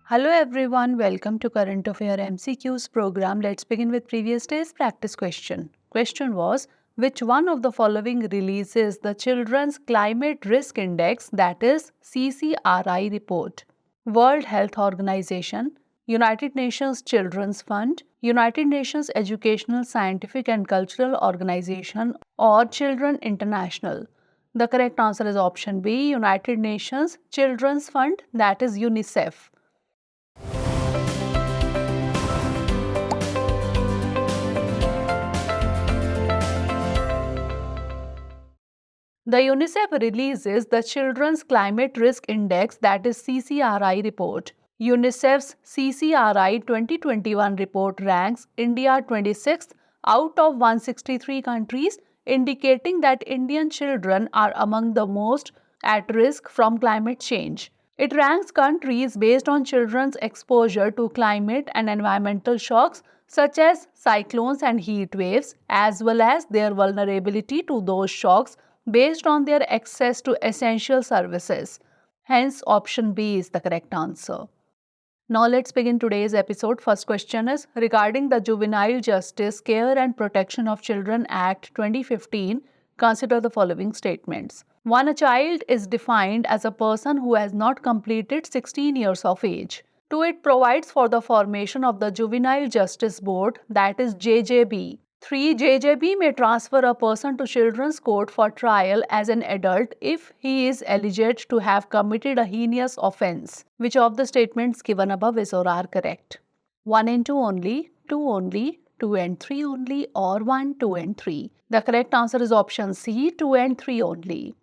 Hello everyone, welcome to Current Affairs MCQs program. Let's begin with previous day's practice question. Question was, which one of the following releases the Children's Climate Risk Index, that is CCRI report? World Health Organization, United Nations Children's Fund, United Nations Educational, Scientific and Cultural Organization, or Children International? The correct answer is option B, United Nations Children's Fund, that is UNICEF. The UNICEF releases the Children's Climate Risk Index, that is CCRI report. UNICEF's CCRI 2021 report ranks India 26th out of 163 countries, indicating that Indian children are among the most at risk from climate change. It ranks countries based on children's exposure to climate and environmental shocks such as cyclones and heat waves, as well as their vulnerability to those shocks based on their access to essential services. Hence, option B is the correct answer. Now let's begin today's episode. First question is regarding the Juvenile Justice, Care and Protection of Children Act 2015. Consider the following statements. 1. A child is defined as a person who has not completed 16 years of age. 2. It provides for the formation of the Juvenile Justice Board, that is JJB. 3. JJB may transfer a person to Children's Court for trial as an adult if he is alleged to have committed a heinous offense. Which of the statements given above is or are correct? 1 and 2 only, 2 only, 2 and 3 only, or 1, 2 and 3. The correct answer is option C, 2 and 3 only.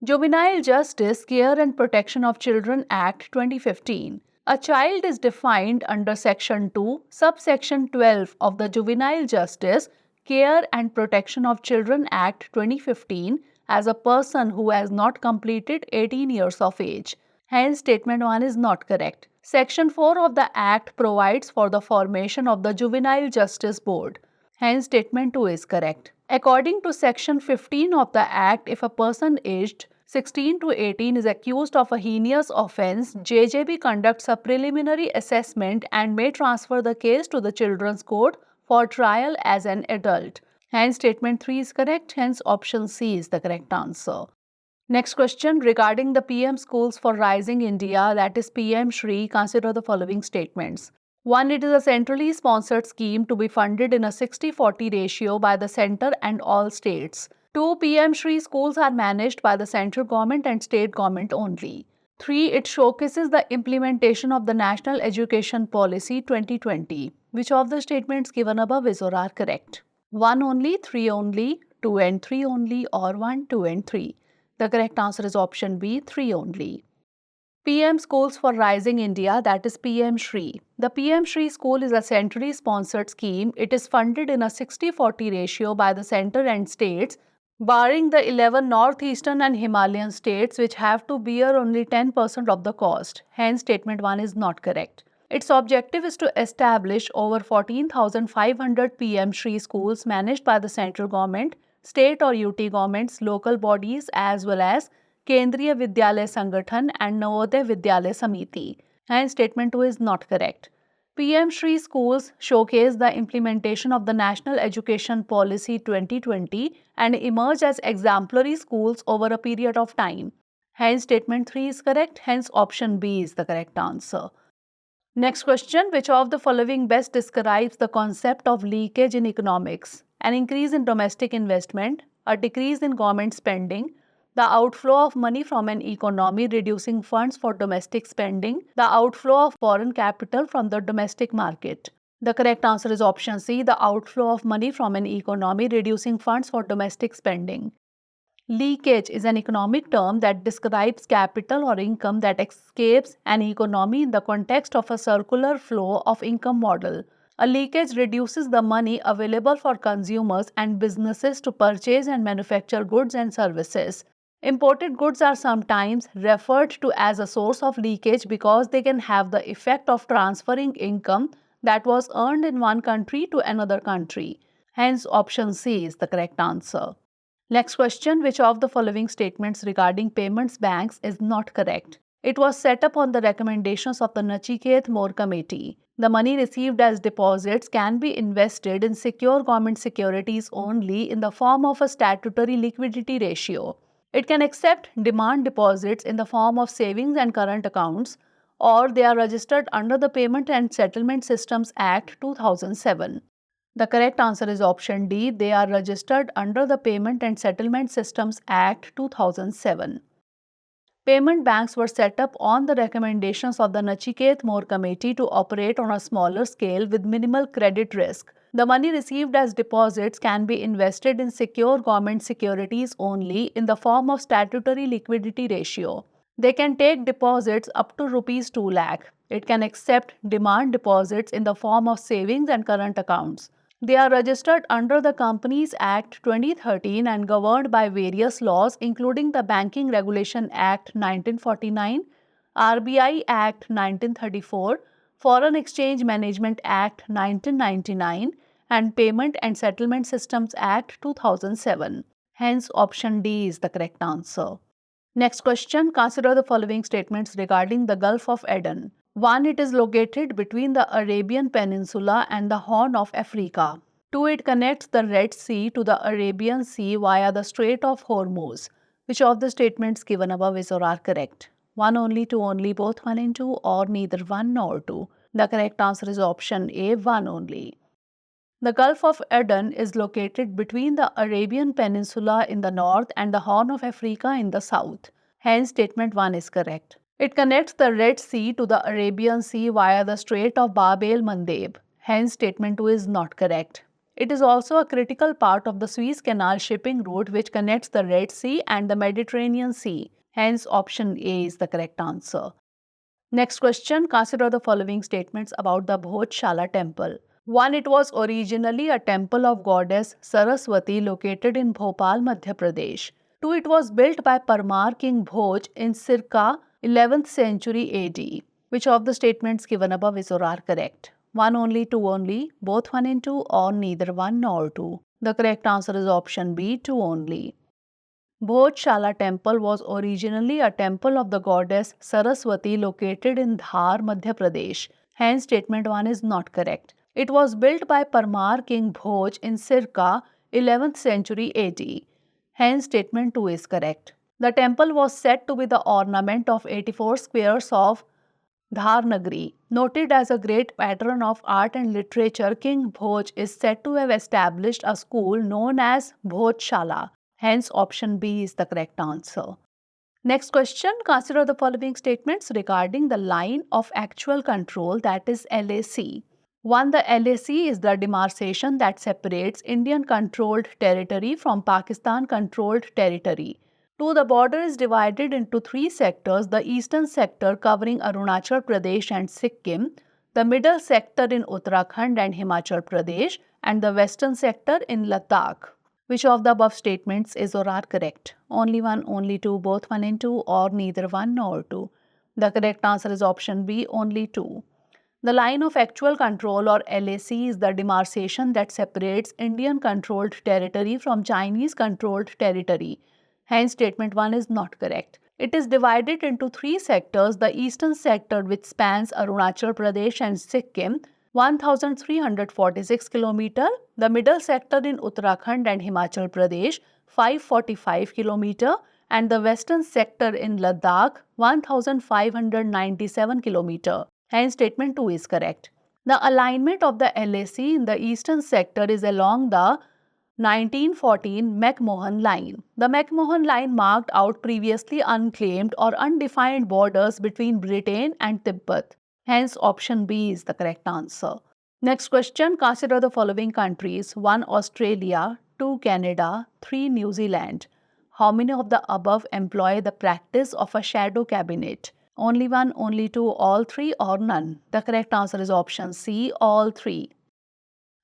Juvenile Justice, Care and Protection of Children Act 2015. A child is defined under Section 2, subsection 12 of the Juvenile Justice, Care and Protection of Children Act 2015 as a person who has not completed 18 years of age. Hence, statement 1 is not correct. Section 4 of the Act provides for the formation of the Juvenile Justice Board. Hence, statement 2 is correct. According to Section 15 of the Act, if a person aged 16 to 18 is accused of a heinous offense, JJB conducts a preliminary assessment and may transfer the case to the Children's Court for trial as an adult. Hence, statement 3 is correct. Hence, option C is the correct answer. Next question regarding the PM Schools for Rising India, that is PM SHRI. Consider the following statements. 1. It is a centrally sponsored scheme to be funded in a 60-40 ratio by the centre and all states. 2. PM SHRI schools are managed by the central government and state government only. 3. It showcases the implementation of the National Education Policy 2020. Which of the statements given above is or are correct? 1 only, 3 only, 2 and 3 only, or 1, 2 and 3. The correct answer is option B, 3 only. PM Schools for Rising India, that is PM SHRI. The PM SHRI school is a centrally sponsored scheme. It is funded in a 60-40 ratio by the centre and states, barring the 11 northeastern and Himalayan states which have to bear only 10% of the cost. Hence, statement 1 is not correct. Its objective is to establish over 14,500 PM SHRI schools managed by the central government, state or UT governments, local bodies, as well as Kendriya Vidyalaya Sangathan and Navodaya Vidyalaya Samiti. Hence, statement 2 is not correct. PM SHRI schools showcase the implementation of the National Education Policy 2020 and emerge as exemplary schools over a period of time. Hence, statement 3 is correct. Hence, option B is the correct answer. Next question, which of the following best describes the concept of leakage in economics? An increase in domestic investment, a decrease in government spending, the outflow of money from an economy reducing funds for domestic spending, the outflow of foreign capital from the domestic market. The correct answer is option C, the outflow of money from an economy reducing funds for domestic spending. Leakage is an economic term that describes capital or income that escapes an economy in the context of a circular flow of income model. A leakage reduces the money available for consumers and businesses to purchase and manufacture goods and services. Imported goods are sometimes referred to as a source of leakage because they can have the effect of transferring income that was earned in one country to another country. Hence, option C is the correct answer. Next question, which of the following statements regarding payments banks is not correct? It was set up on the recommendations of the Nachiket More Committee. The money received as deposits can be invested in secure government securities only in the form of a statutory liquidity ratio. It can accept demand deposits in the form of savings and current accounts, or they are registered under the Payment and Settlement Systems Act 2007. The correct answer is option D. They are registered under the Payment and Settlement Systems Act 2007. Payment banks were set up on the recommendations of the Nachiket More Committee to operate on a smaller scale with minimal credit risk. The money received as deposits can be invested in secure government securities only in the form of statutory liquidity ratio. They can take deposits up to Rs 2 lakh. It can accept demand deposits in the form of savings and current accounts. They are registered under the Companies Act 2013 and governed by various laws including the Banking Regulation Act 1949, RBI Act 1934, Foreign Exchange Management Act 1999 and Payment and Settlement Systems Act 2007. Hence, option D is the correct answer. Next question, consider the following statements regarding the Gulf of Aden. 1. It is located between the Arabian Peninsula and the Horn of Africa. 2. It connects the Red Sea to the Arabian Sea via the Strait of Hormuz. Which of the statements given above is or are correct? 1 only, 2 only, both 1 and 2, or neither 1 nor 2? The correct answer is option A, 1 only. The Gulf of Aden is located between the Arabian Peninsula in the north and the Horn of Africa in the south. Hence, statement 1 is correct. It connects the Red Sea to the Arabian Sea via the Strait of Bab el-Mandeb. Hence, statement 2 is not correct. It is also a critical part of the Suez Canal shipping route which connects the Red Sea and the Mediterranean Sea. Hence, option A is the correct answer. Next question, consider the following statements about the Bhojshala temple. 1. It was originally a temple of goddess Saraswati located in Bhopal, Madhya Pradesh. 2. It was built by Parmar King Bhoj in circa 11th century AD. Which of the statements given above is or are correct? 1 only, 2 only, both 1 and 2, or neither 1 nor 2? The correct answer is option B, 2 only. Bhojshala temple was originally a temple of the goddess Saraswati located in Dhar, Madhya Pradesh. Hence, statement 1 is not correct. It was built by Parmar King Bhoj in circa 11th century AD. Hence, statement 2 is correct. The temple was said to be the ornament of 84 squares of Dharnagri. Noted as a great patron of art and literature, King Bhoj is said to have established a school known as Bhojshala. Hence, option B is the correct answer. Next question, consider the following statements regarding the line of actual control, that is LAC. 1. The LAC is the demarcation that separates Indian-controlled territory from Pakistan-controlled territory. 2. The border is divided into 3 sectors, the eastern sector covering Arunachal Pradesh and Sikkim, the middle sector in Uttarakhand and Himachal Pradesh, and the western sector in Ladakh. Which of the above statements is or are correct? Only 1, only 2, both 1 and 2, or neither 1 nor 2? The correct answer is option B, only 2. The line of actual control or LAC is the demarcation that separates Indian-controlled territory from Chinese-controlled territory. Hence, statement 1 is not correct. It is divided into 3 sectors, the eastern sector which spans Arunachal Pradesh and Sikkim, 1346 km, the middle sector in Uttarakhand and Himachal Pradesh, 545 km, and the western sector in Ladakh, 1597 km. Hence, statement 2 is correct. The alignment of the LAC in the eastern sector is along the 1914 McMahon Line. The McMahon Line marked out previously unclaimed or undefined borders between Britain and Tibet. Hence, option B is the correct answer. Next question, consider the following countries. 1. Australia, 2. Canada, 3. New Zealand. How many of the above employ the practice of a shadow cabinet? Only 1, only 2, all 3, or none? The correct answer is option C, all 3.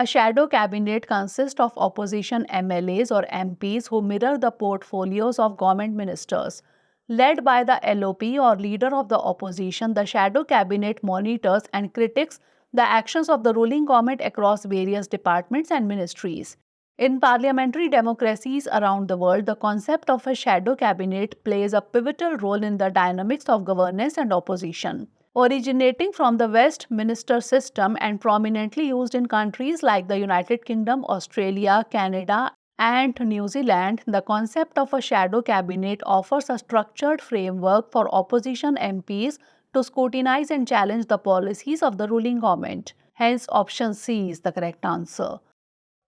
A shadow cabinet consists of opposition MLAs or MPs who mirror the portfolios of government ministers. Led by the LOP or leader of the opposition, the shadow cabinet monitors and critiques the actions of the ruling government across various departments and ministries. In parliamentary democracies around the world, the concept of a shadow cabinet plays a pivotal role in the dynamics of governance and opposition. Originating from the Westminster system and prominently used in countries like the United Kingdom, Australia, Canada, and New Zealand, the concept of a shadow cabinet offers a structured framework for opposition MPs to scrutinize and challenge the policies of the ruling government. Hence, option C is the correct answer.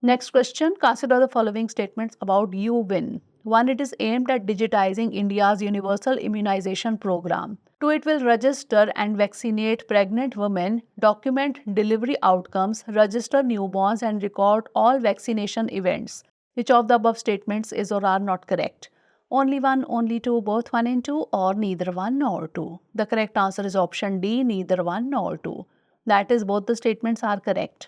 Next question, consider the following statements about UWIN. 1. It is aimed at digitizing India's universal immunization program. 2. It will register and vaccinate pregnant women, document delivery outcomes, register newborns, and record all vaccination events. Which of the above statements is or are not correct? Only one, only two, both 1 and 2, or neither 1 nor 2? The correct answer is option D, neither 1 nor 2. That is, both the statements are correct.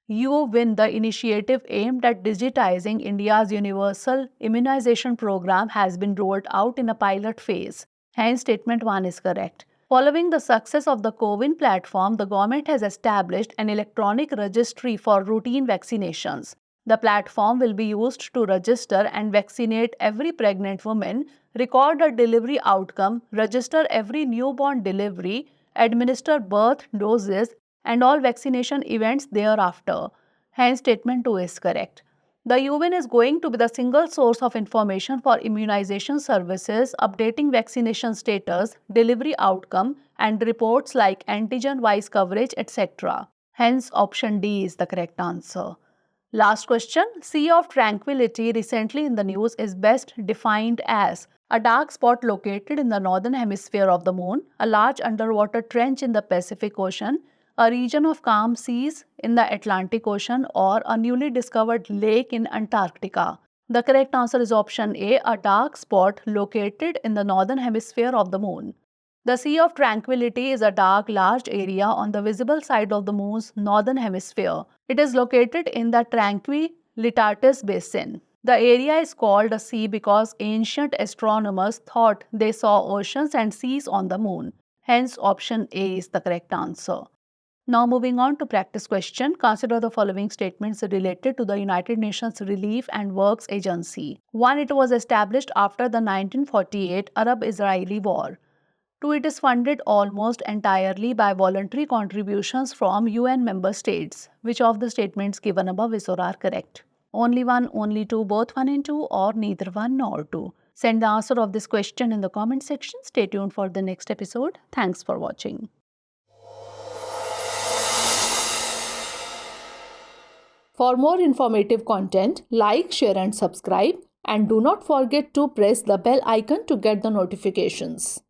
UWIN, the initiative aimed at digitizing India's universal immunization program, has been rolled out in a pilot phase. Hence, statement 1 is correct. Following the success of the CoWIN platform, the government has established an electronic registry for routine vaccinations. The platform will be used to register and vaccinate every pregnant woman, record a delivery outcome, register every newborn delivery, administer birth doses, and all vaccination events thereafter. Hence, statement 2 is correct. The UWIN is going to be the single source of information for immunization services, updating vaccination status, delivery outcome, and reports like antigen-wise coverage, etc. Hence, option D is the correct answer. Last question. Sea of Tranquility, recently in the news, is best defined as a dark spot located in the northern hemisphere of the moon, a large underwater trench in the Pacific Ocean, a region of calm seas in the Atlantic Ocean, or a newly discovered lake in Antarctica. The correct answer is option A, a dark spot located in the northern hemisphere of the moon. The Sea of Tranquility is a dark, large area on the visible side of the moon's northern hemisphere. It is located in the Tranquilitatis Basin. The area is called a sea because ancient astronomers thought they saw oceans and seas on the moon. Hence, option A is the correct answer. Now moving on to practice question, consider the following statements related to the United Nations Relief and Works Agency. 1. It was established after the 1948 Arab-Israeli War. 2. It is funded almost entirely by voluntary contributions from UN member states. Which of the statements given above is or are correct? Only one, only two, both 1 and 2, or neither 1 nor 2? Send the answer of this question in the comment section. Stay tuned for the next episode. Thanks for watching. For more informative content, like, share and subscribe, and do not forget to press the bell icon to get the notifications.